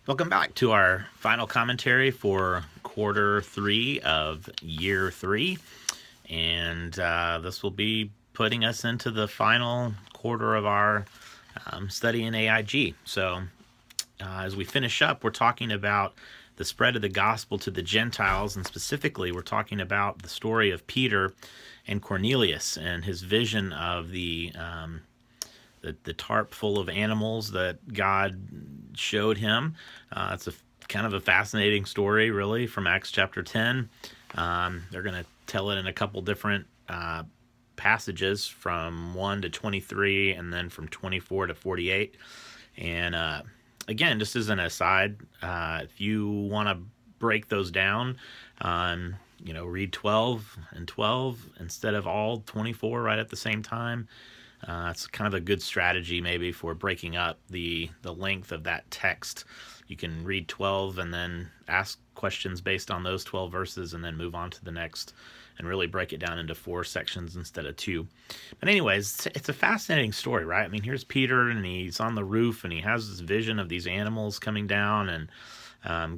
Welcome back to our final commentary for quarter three of year three. And this will be putting us into the final quarter of our study in AIG. So, as we finish up, we're talking about the spread of the gospel to the Gentiles, and specifically, we're talking about the story of Peter and Cornelius and his vision of the tarp full of animals that God showed him. It's a kind of a fascinating story, really, from Acts chapter 10. They're going to tell it in a couple different passages from 1 to 23 and then from 24 to 48. And again, just as an aside, if you want to break those down, read 12 and 12 instead of all 24 right at the same time. It's kind of a good strategy maybe for breaking up the length of that text. You can read 12 and then ask questions based on those 12 verses and then move on to the next and really break it down into 4 sections instead of 2. But anyways, it's a fascinating story, right? I mean, here's Peter and he's on the roof and he has this vision of these animals coming down, and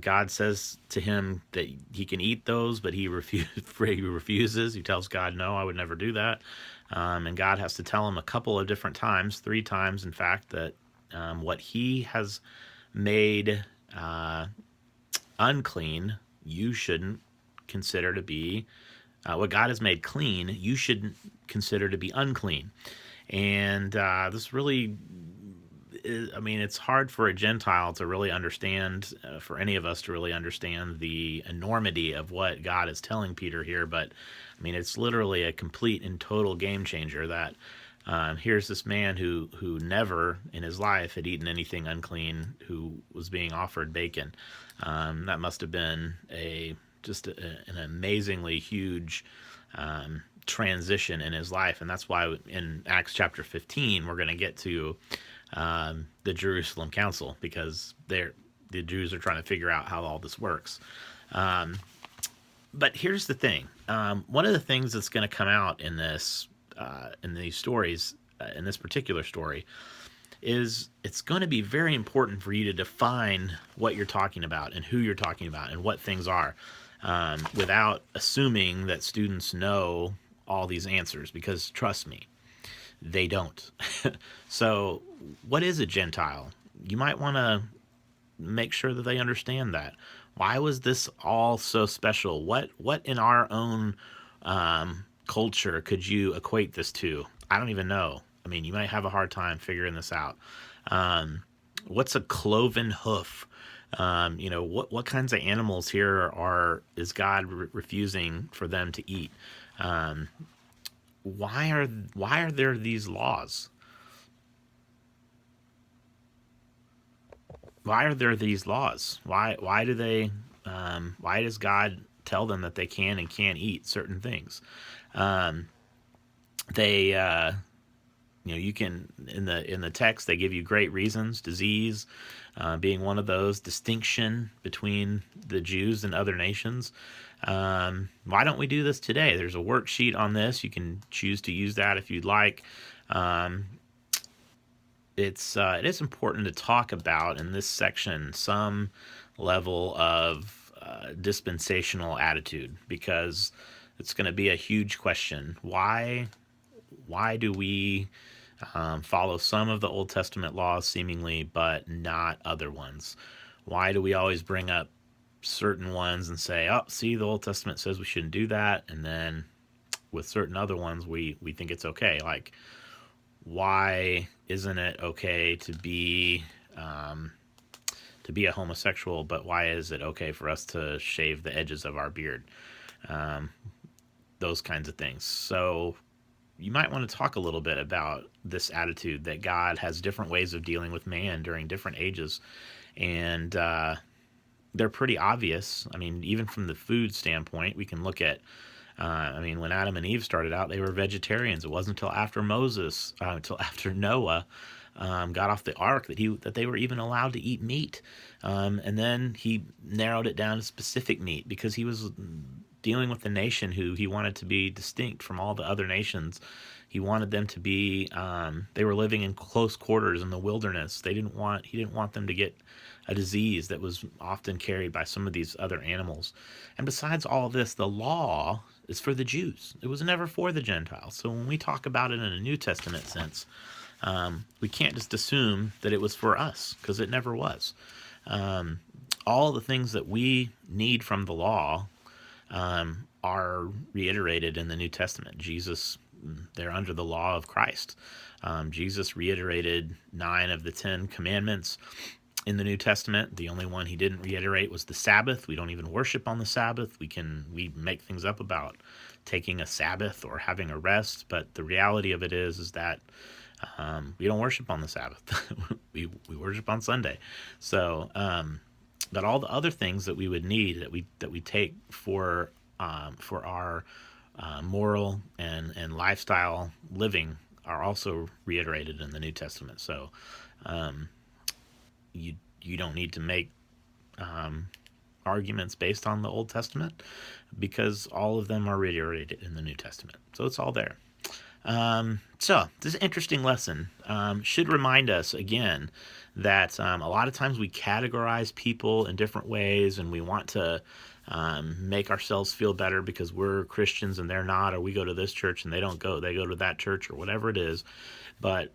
God says to him that he can eat those, but he refuses. He tells God, no, I would never do that. And God has to tell him a couple of different times, 3 times, in fact, that what he has made unclean, you shouldn't consider to be, what God has made clean, you shouldn't consider to be unclean. And this really, it's hard for a Gentile to really understand, for any of us to really understand the enormity of what God is telling Peter here. But it's literally a complete and total game changer that here's this man who never in his life had eaten anything unclean, who was being offered bacon. That must have been an amazingly huge transition in his life. And that's why in Acts chapter 15, we're going to get to the Jerusalem Council, because the Jews are trying to figure out how all this works. But here's the thing. One of the things that's going to come out in these stories, in this particular story, is it's going to be very important for you to define what you're talking about and who you're talking about and what things are, without assuming that students know all these answers, because trust me, they don't. So what is a Gentile? You might want to make sure that they understand that. Why was this all so special? What in our own culture could you equate this to? I don't even know. You might have a hard time figuring this out. What's a cloven hoof? What kinds of animals here is God refusing for them to eat? Why are there these laws? Why are there these laws? Why do they? Why does God tell them that they can and can't eat certain things? You can, in the text, they give you great reasons. Disease being one of those. Distinction between the Jews and other nations. Why don't we do this today? There's a worksheet on this. You can choose to use that if you'd like. It is important to talk about in this section some level of dispensational attitude, because it's going to be a huge question. Why do we follow some of the Old Testament laws seemingly, but not other ones? Why do we always bring up certain ones and say, oh, see, the Old Testament says we shouldn't do that, and then with certain other ones we think it's okay? Like, why isn't it okay to be a homosexual, but why is it okay for us to shave the edges of our beard? Those kinds of things. So you might want to talk a little bit about this attitude that God has different ways of dealing with man during different ages. And they're pretty obvious. Even from the food standpoint, we can look at, when Adam and Eve started out, they were vegetarians. It wasn't until after until after Noah got off the ark that they were even allowed to eat meat. And then he narrowed it down to specific meat, because he was dealing with a nation who he wanted to be distinct from all the other nations. He wanted them to be. They were living in close quarters in the wilderness. He didn't want them to get a disease that was often carried by some of these other animals. And besides all of this, the law is for the Jews. It was never for the Gentiles. So when we talk about it in a New Testament sense, we can't just assume that it was for us, because it never was. All the things that we need from the law are reiterated in the New Testament. They're under the law of Christ. Jesus reiterated 9 of the 10 commandments in the New Testament. The only one he didn't reiterate was the Sabbath. We don't even worship on the Sabbath. We make things up about taking a Sabbath or having a rest, but the reality of it is that we don't worship on the Sabbath. we worship on Sunday. So, but all the other things that we would need, that we take for our moral and lifestyle living, are also reiterated in the New Testament. So, you don't need to make arguments based on the Old Testament, because all of them are reiterated in the New Testament. So it's all there. So this is an interesting lesson. Should remind us again that a lot of times we categorize people in different ways, and we want to make ourselves feel better because we're Christians and they're not, or we go to this church and they don't go, they go to that church, or whatever it is. But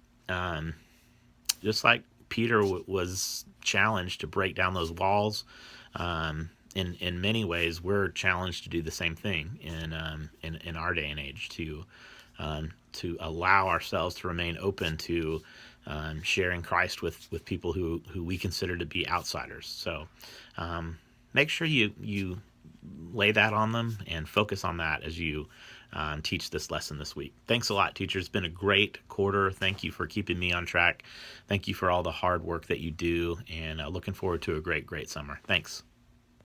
just like Peter was challenged to break down those walls, in many ways we're challenged to do the same thing in our day and age, to allow ourselves to remain open to sharing Christ with people who we consider to be outsiders. So make sure you lay that on them and focus on that as you teach this lesson this week. Thanks a lot, teachers. It's been a great quarter. Thank you for keeping me on track. Thank you for all the hard work that you do, and looking forward to a great summer. Thanks.